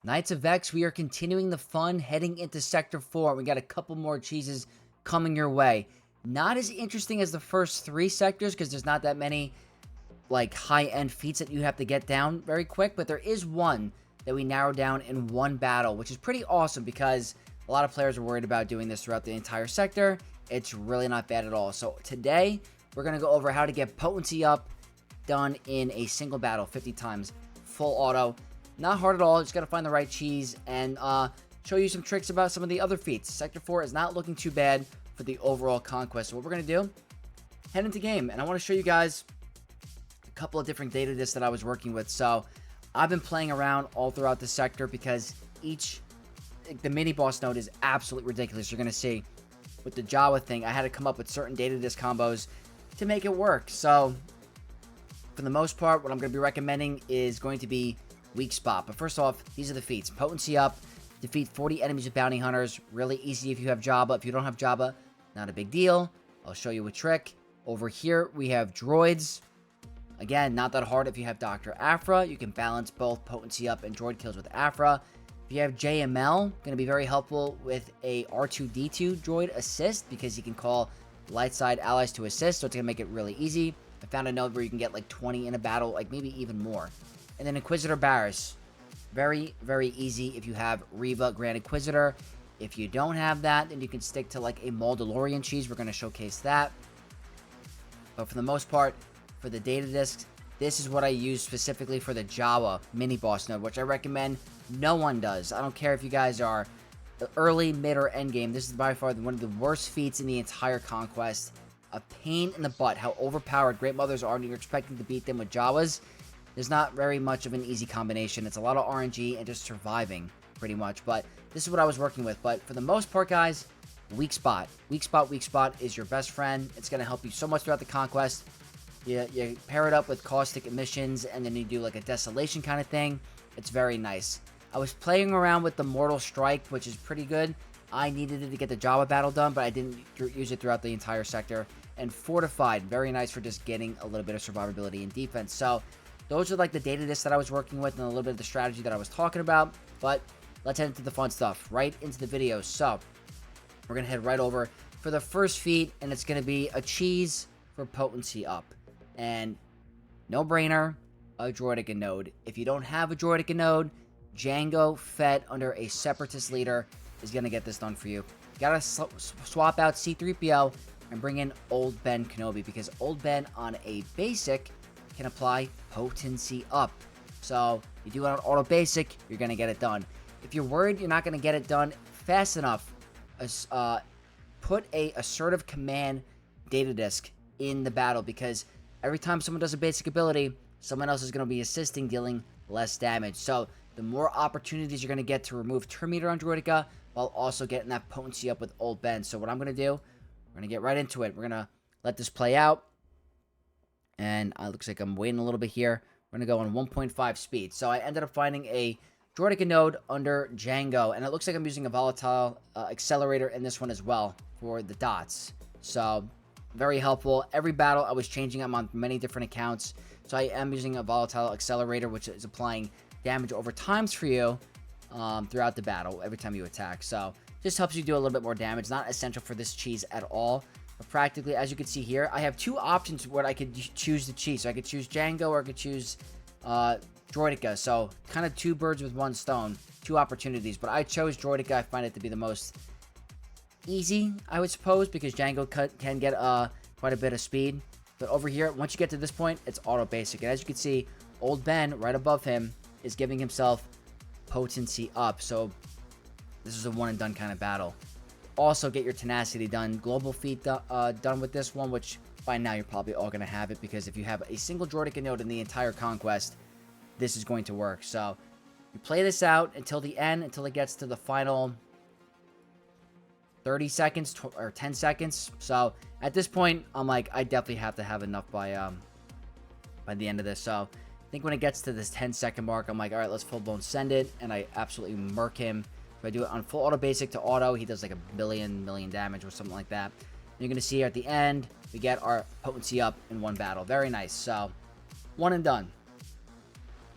Knights of X, we are continuing the fun heading into Sector 4. We got a couple more cheeses coming your way. Not as interesting as the first 3 sectors because there's not that many like high-end feats that you have to get down very quick, but there is one that we narrowed down in one battle, which is pretty awesome because a lot of players are worried about doing this throughout the entire sector. It's really not bad at all. So today, we're going to go over how to get potency up done in a single battle 50 times, full auto. Not hard at all, just got to find the right cheese and show you some tricks about some of the other feats. Sector 4 is not looking too bad for the overall conquest. So what we're going to do, head into game, and I want to show you guys a couple of different data discs that I was working with. So I've been playing around all throughout the sector because the mini boss node is absolutely ridiculous. You're going to see with the Jawa thing, I had to come up with certain data disc combos to make it work. So for the most part, what I'm going to be recommending is going to be weak spot. But first off, these are the feats. Potency up, defeat 40 enemies with bounty hunters. Really easy if you have Jabba. If you don't have Jabba, not a big deal. I'll show you a trick. Over here, we have droids. Again, not that hard if you have Dr. Aphra. You can balance both potency up and droid kills with Aphra. If you have JML, going to be very helpful with a R2-D2 droid assist because you can call light side allies to assist, so it's going to make it really easy. I found a node where you can get like 20 in a battle, like maybe even more. And then Inquisitor Barriss. Very, very easy if you have Reva Grand Inquisitor. If you don't have that, then you can stick to like a Mandalorian cheese. We're going to showcase that. But for the most part, for the data discs, this is what I use specifically for the Jawa mini boss node, which I recommend no one does. I don't care if you guys are early, mid, or end game. This is by far one of the worst feats in the entire conquest. A pain in the butt how overpowered Great Mothers are, and you're expecting to beat them with Jawas. There's not very much of an easy combination. It's a lot of RNG and just surviving, pretty much. But this is what I was working with. But for the most part, guys, weak spot. Weak spot, weak spot is your best friend. It's going to help you so much throughout the conquest. You pair it up with caustic emissions, and then you do like a desolation kind of thing. It's very nice. I was playing around with the Mortal Strike, which is pretty good. I needed it to get the Jawa battle done, but I didn't use it throughout the entire sector. And Fortified, very nice for just getting a little bit of survivability and defense. So those are like the data discs that I was working with and a little bit of the strategy that I was talking about. But let's head into the fun stuff, right into the video. So we're going to head right over for the first feat, and it's going to be a cheese for potency up. And no brainer, a Droidica node. If you don't have a Droidica node, Django fed under a Separatist leader is going to get this done for you. You got to swap out C-3PO and bring in Old Ben Kenobi, because Old Ben on a basic can apply potency up. So you do it on auto basic, you're going to get it done. If you're worried you're not going to get it done fast enough, put a assertive command data disc in the battle, because every time someone does a basic ability, someone else is going to be assisting, dealing less damage. So the more opportunities you're going to get to remove turn meter on Droidica while also getting that potency up with Old Ben. So what I'm going to do, we're going to get right into it. We're going to let this play out. And it looks like I'm waiting a little bit here. We're going to go on 1.5 speed. So I ended up finding a Droidica node under Django. And it looks like I'm using a volatile accelerator in this one as well for the dots. So very helpful. Every battle I was changing them on many different accounts. So I am using a volatile accelerator, which is applying damage over times for you throughout the battle every time you attack. So just helps you do a little bit more damage. Not essential for this cheese at all. But practically, as you can see here, I have 2 options where I could choose the cheese. So I could choose Django or I could choose Droidica. So kind of 2 birds with 1 stone. 2 opportunities. But I chose Droidica. I find it to be the most easy, I would suppose, because Django can get quite a bit of speed. But over here, once you get to this point, it's auto basic. And as you can see, Old Ben right above him is giving himself potency up. So this is a one and done kind of battle. Also get your tenacity done. Global feat done with this one, which by now you're probably all going to have it, because if you have a single Droidica node in the entire conquest, this is going to work. So you play this out until the end, until it gets to the final 30 seconds or 10 seconds. So at this point, I'm like, I definitely have to have enough by the end of this. So I think when it gets to this 10-second mark, I'm like, all right, let's full-blown send it. And I absolutely murk him. If I do it on full auto basic to auto, he does like a million damage or something like that. And you're going to see here at the end, we get our potency up in one battle. Very nice. So, one and done.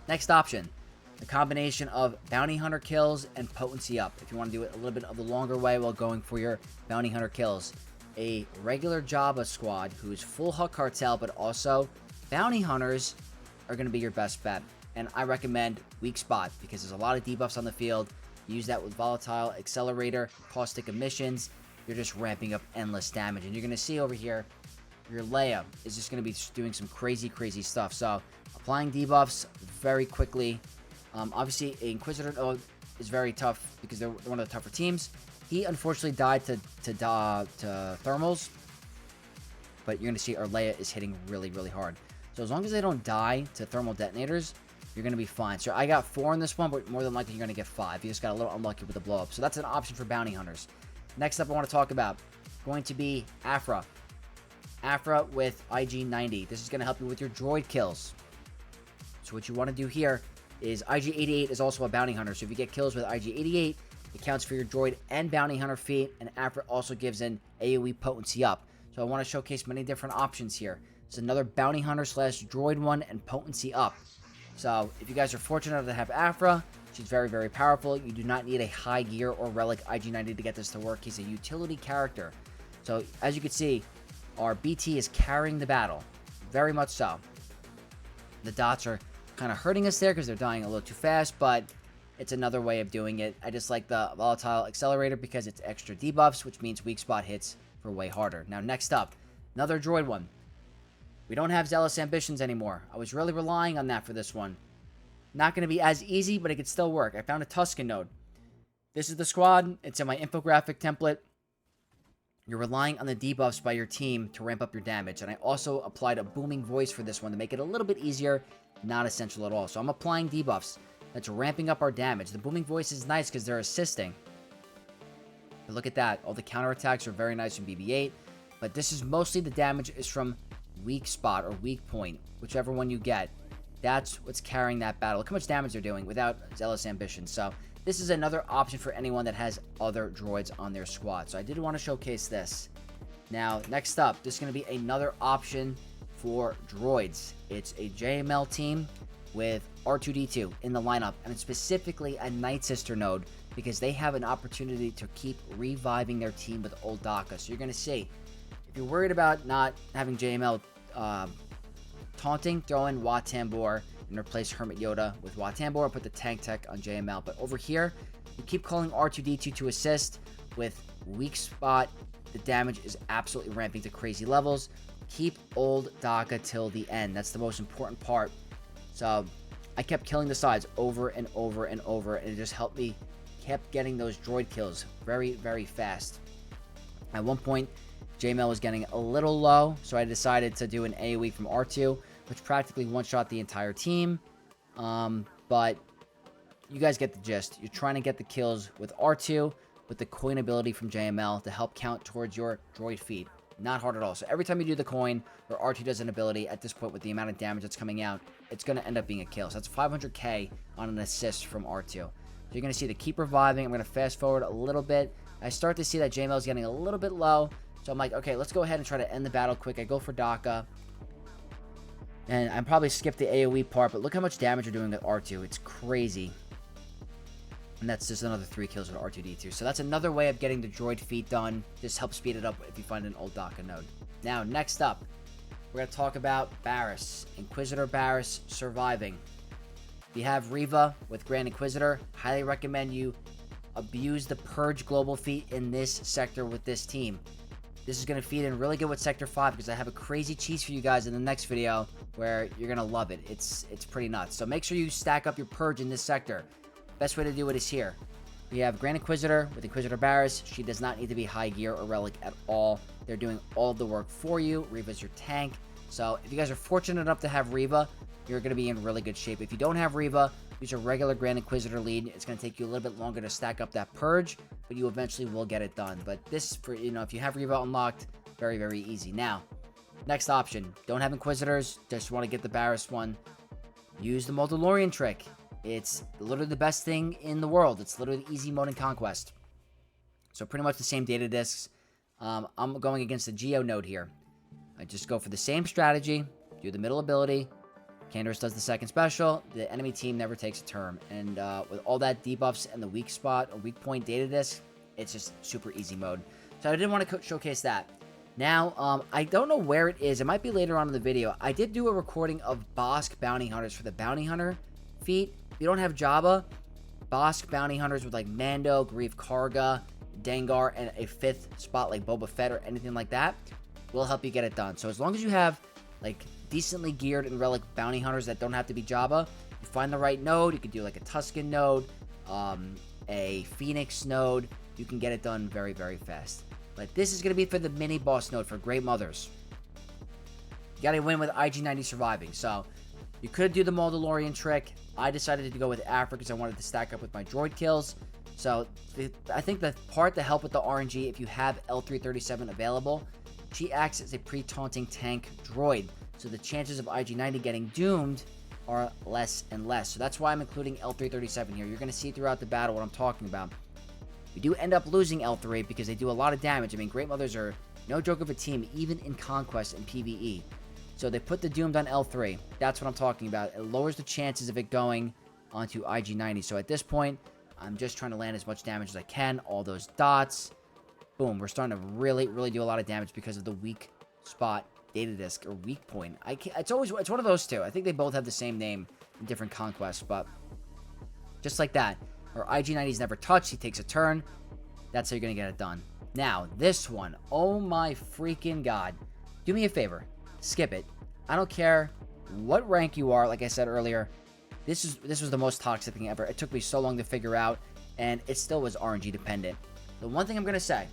Next option. The combination of bounty hunter kills and potency up. If you want to do it a little bit of the longer way while going for your bounty hunter kills. A regular Jawa squad who's full Hutt cartel, but also bounty hunters are going to be your best bet. And I recommend weak spot because there's a lot of debuffs on the field. Use that with volatile, accelerator, caustic emissions. You're just ramping up endless damage. And you're going to see over here, your Leia is just going to be doing some crazy, crazy stuff. So applying debuffs very quickly. Obviously, Inquisitor node is very tough because they're one of the tougher teams. He unfortunately died to thermals, but you're going to see our Leia is hitting really, really hard. So as long as they don't die to thermal detonators, you're going to be fine. So I got 4 in this one, but more than likely you're going to get 5. You just got a little unlucky with the blow up. So that's an option for bounty hunters. Next up I want to talk about going to be Aphra. Aphra with IG-90. This is going to help you with your droid kills. So what you want to do here is IG-88 is also a bounty hunter. So if you get kills with IG-88, it counts for your droid and bounty hunter feat, and Aphra also gives an AoE potency up. So I want to showcase many different options here. It's another bounty hunter slash droid one and potency up. So if you guys are fortunate enough to have Aphra, she's very, very powerful. You do not need a high gear or relic IG-90 to get this to work. He's a utility character. So as you can see, our BT is carrying the battle. Very much so. The dots are kind of hurting us there because they're dying a little too fast, but it's another way of doing it. I just like the volatile accelerator because it's extra debuffs, which means weak spot hits for way harder. Now next up, another droid one. We don't have Zealous Ambitions anymore. I was really relying on that for this one. Not going to be as easy, but it could still work. I found a Tusken node. This is the squad. It's in my infographic template. You're relying on the debuffs by your team to ramp up your damage. And I also applied a booming voice for this one to make it a little bit easier. Not essential at all. So I'm applying debuffs. That's ramping up our damage. The booming voice is nice because they're assisting. But look at that. All the counterattacks are very nice from BB-8. But this is mostly the damage is from weak spot or weak point. Whichever one you get. That's what's carrying that battle. Look how much damage they're doing without Zealous Ambition. So this is another option for anyone that has other droids on their squad. So I did want to showcase this. Now, next up, this is going to be another option for droids. It's a JML team with R2-D2 in the lineup, and it's specifically a Night Sister node because they have an opportunity to keep reviving their team with old DACA. So you're going to see, if you're worried about not having JML taunting, throw in Wat Tambor and replace Hermit Yoda with Wat Tambor and put the tank tech on JML. But over here, you keep calling R2-D2 to assist with weak spot. The damage is absolutely ramping to crazy levels. Keep old DACA till the end. That's the most important part. So I kept killing the sides over and over and over, and it just helped me kept getting those droid kills very, very fast. At one point, JML was getting a little low, so I decided to do an AoE from R2, which practically one-shot the entire team. But you guys get the gist. You're trying to get the kills with R2 with the coin ability from JML to help count towards your droid feed. Not hard at all. So every time you do the coin or R2 does an ability, at this point with the amount of damage that's coming out, it's going to end up being a kill. So that's 500k on an assist from R2. So you're going to see the keep reviving. I'm going to fast forward a little bit. I start to see that JML is getting a little bit low. So I'm like, okay, let's go ahead and try to end the battle quick. I go for DACA. And I probably skipped the AoE part, but look how much damage you're doing with R2. It's crazy. And that's just another 3 kills with R2-D2. So that's another way of getting the droid feat done. Just help speed it up if you find an old DACA node. Now, next up, we're going to talk about Barriss. Inquisitor Barriss surviving. If you have Reva with Grand Inquisitor, highly recommend you abuse the Purge global feat in this sector with this team. This is going to feed in really good with Sector 5 because I have a crazy cheese for you guys in the next video where you're going to love it. It's pretty nuts. So make sure you stack up your Purge in this sector. Best way to do it is here. We have Grand Inquisitor with Inquisitor Barriss. She does not need to be high gear or relic at all. They're doing all of the work for you. Reva's your tank. So if you guys are fortunate enough to have Reva, you're going to be in really good shape. If you don't have Reva, use a regular Grand Inquisitor lead. It's going to take you a little bit longer to stack up that Purge, but you eventually will get it done. But this, for if you have Reva unlocked, very, very easy. Now, next option. Don't have Inquisitors. Just want to get the Barriss one. Use the Mandalorian trick. It's literally the best thing in the world. It's literally easy mode in Conquest. So pretty much the same data discs. I'm going against the Geo node here. I just go for the same strategy. Do the middle ability. Canderous does the second special. The enemy team never takes a turn. And with all that debuffs and the weak spot or weak point data disc, it's just super easy mode. So I didn't want to showcase that. Now, I don't know where it is. It might be later on in the video. I did do a recording of Bosk Bounty Hunters for the Bounty Hunter feat. If you don't have Jabba, Bosk Bounty Hunters with like Mando, Grief Karga, Dengar, and a 5th spot like Boba Fett or anything like that will help you get it done. So as long as you have like decently geared and relic bounty hunters that don't have to be Jabba, you find the right node. You could do like a Tusken node, a Phoenix node. You can get it done very, very fast. But this is going to be for the mini boss node for Great Mothers. You got to win with IG-90 surviving. So you could do the Mandalorian trick. I decided to go with Afra because I wanted to stack up with my droid kills. So I think the part to help with the RNG, if you have L337 available, she acts as a pre-taunting tank droid. So the chances of IG-90 getting doomed are less and less. So that's why I'm including L337 here. You're going to see throughout the battle what I'm talking about. We do end up losing L3 because they do a lot of damage. I mean, Great Mothers are no joke of a team, even in Conquest and PvE. So they put the doomed on L3. That's what I'm talking about. It lowers the chances of it going onto IG-90. So at this point, I'm just trying to land as much damage as I can. All those dots. Boom. We're starting to really, really do a lot of damage because of the weak spot data disc or weak point. It's one of those two. I think they both have the same name in different conquests, but just like that. Or IG-90's never touched. He takes a turn. That's how you're going to get it done. Now, this one. Oh my freaking god. Do me a favor. Skip it. I don't care what rank you are. Like I said earlier, this was the most toxic thing ever. It took me so long to figure out, and it still was RNG dependent. The one thing I'm going to say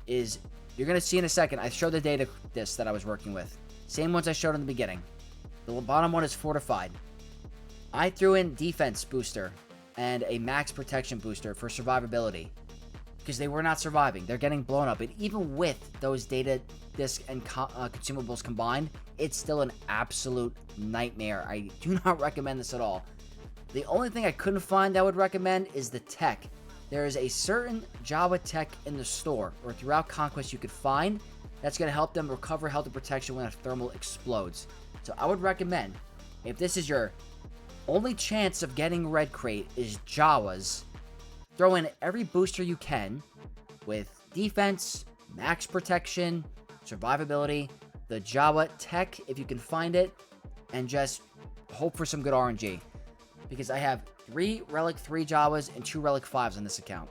is, you're going to see in a second, I showed the data disc that I was working with. Same ones I showed in the beginning. The bottom one is fortified. I threw in defense booster and a max protection booster for survivability because they were not surviving. They're getting blown up. And even with those data disc and consumables combined, it's still an absolute nightmare. I do not recommend this at all. The only thing I couldn't find that I would recommend is the tech. There is a certain Jawa tech in the store or throughout Conquest you could find that's going to help them recover health and protection when a thermal explodes. So I would recommend, if this is your only chance of getting red crate is Jawas, throw in every booster you can with defense, max protection, survivability, the Jawa tech if you can find it, and just hope for some good RNG. Because I have 3 Relic 3 Jawas and 2 Relic 5s on this account.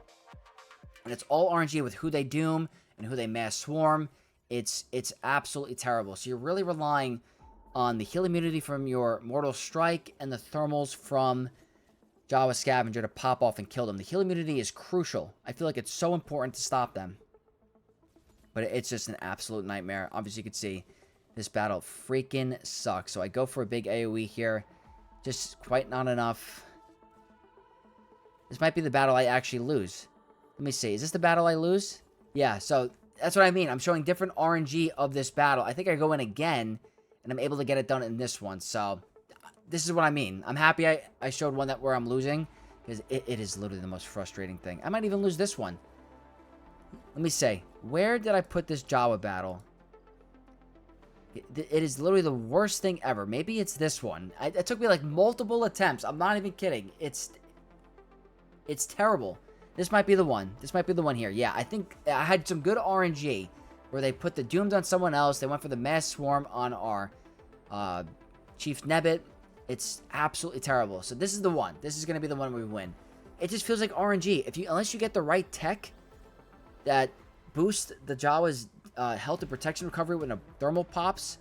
And it's all RNG with who they doom and who they mass swarm. It's absolutely terrible. So you're really relying on the heal immunity from your Mortal Strike and the thermals from Jawa Scavenger to pop off and kill them. The heal immunity is crucial. I feel like it's so important to stop them. But it's just an absolute nightmare. Obviously, you can see this battle freaking sucks. So I go for a big AoE here. Just quite not enough. This might be the battle I actually lose. Let me see. Is this the battle I lose? Yeah, so that's what I mean. I'm showing different RNG of this battle. I think I go in again, and I'm able to get it done in this one. So this is what I mean. I'm happy I showed one where I'm losing, because it is literally the most frustrating thing. I might even lose this one. Let me say, where did I put this Jawa battle? It is literally the worst thing ever. Maybe it's this one. It took me like multiple attempts. I'm not even kidding. It's terrible. This might be the one. This might be the one here. Yeah, I think I had some good RNG where they put the doomed on someone else. They went for the mass swarm on our Chief Nebbit. It's absolutely terrible. So this is the one. This is going to be the one we win. It just feels like RNG. Unless you get the right tech that boosts the Jawa's health and protection recovery when a thermal pops,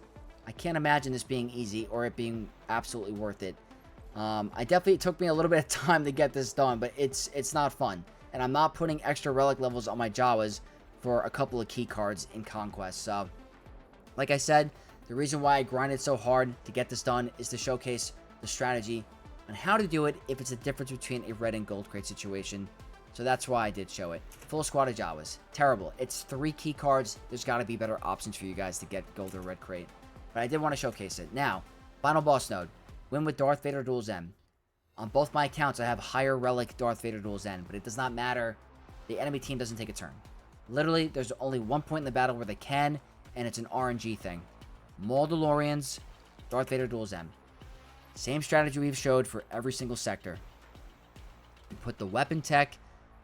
I can't imagine this being easy or it being absolutely worth it. It took me a little bit of time to get this done, but it's not fun. And I'm not putting extra relic levels on my Jawas for a couple of key cards in Conquest. So, like I said, the reason why I grinded so hard to get this done is to showcase the strategy on how to do it if it's a difference between a red and gold crate situation. So that's why I did show it. Full squad of Jawas. Terrible. It's 3 key cards. There's got to be better options for you guys to get gold or red crate. But I did want to showcase it. Now, final boss node. Win with Darth Vader Duel Zen. On both my accounts, I have higher relic Darth Vader Duel Zen, but it does not matter. The enemy team doesn't take a turn. Literally, there's only one point in the battle where they can, and it's an RNG thing. Mandalorians, Darth Vader Duel Zen. Same strategy we've showed for every single sector. You put the weapon tech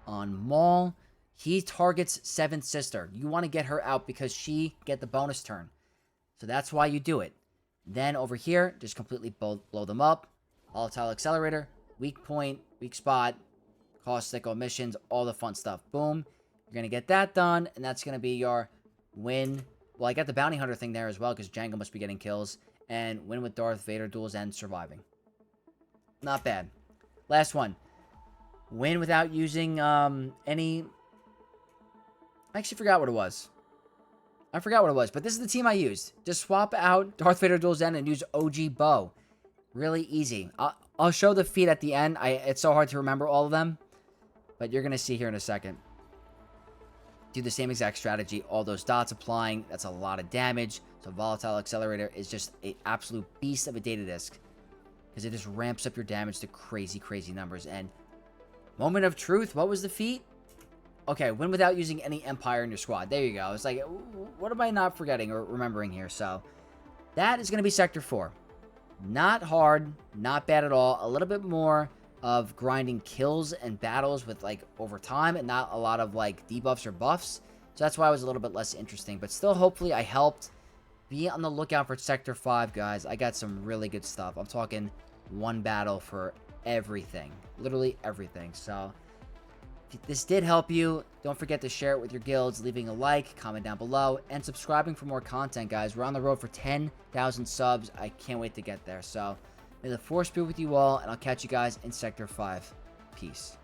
on Maul. He targets 7th Sister. You want to get her out because she get the bonus turn. So that's why you do it. Then over here, just completely blow them up. Volatile Accelerator, weak point, weak spot, caustic omissions, all the fun stuff. Boom. You're going to get that done, and that's going to be your win. Well, I got the Bounty Hunter thing there as well because Jango must be getting kills. And win with Darth, Vader, duels, and surviving. Not bad. Last one. Win without using any... I actually forgot what it was. I forgot what it was, but this is the team I used. Just swap out Darth Vader Duel's End and use OG Bow. Really easy. I'll show the feat at the end. It's so hard to remember all of them, but you're going to see here in a second. Do the same exact strategy. All those dots applying. That's a lot of damage. So Volatile Accelerator is just an absolute beast of a data disc because it just ramps up your damage to crazy, crazy numbers. And Moment of Truth, what was the feat? Okay, win without using any Empire in your squad. There you go. It's like, what am I not forgetting or remembering here? So, that is going to be Sector 4. Not hard, not bad at all. A little bit more of grinding kills and battles with, like, over time and not a lot of, like, debuffs or buffs. So, that's why it was a little bit less interesting. But still, hopefully, I helped. Be on the lookout for Sector 5, guys. I got some really good stuff. I'm talking one battle for everything. Literally everything. So, if this did help you, don't forget to share it with your guilds, leaving a like, comment down below, and subscribing for more content, guys. We're on the road for 10,000 subs. I can't wait to get there. So, may the Force be with you all, and I'll catch you guys in Sector 5. Peace.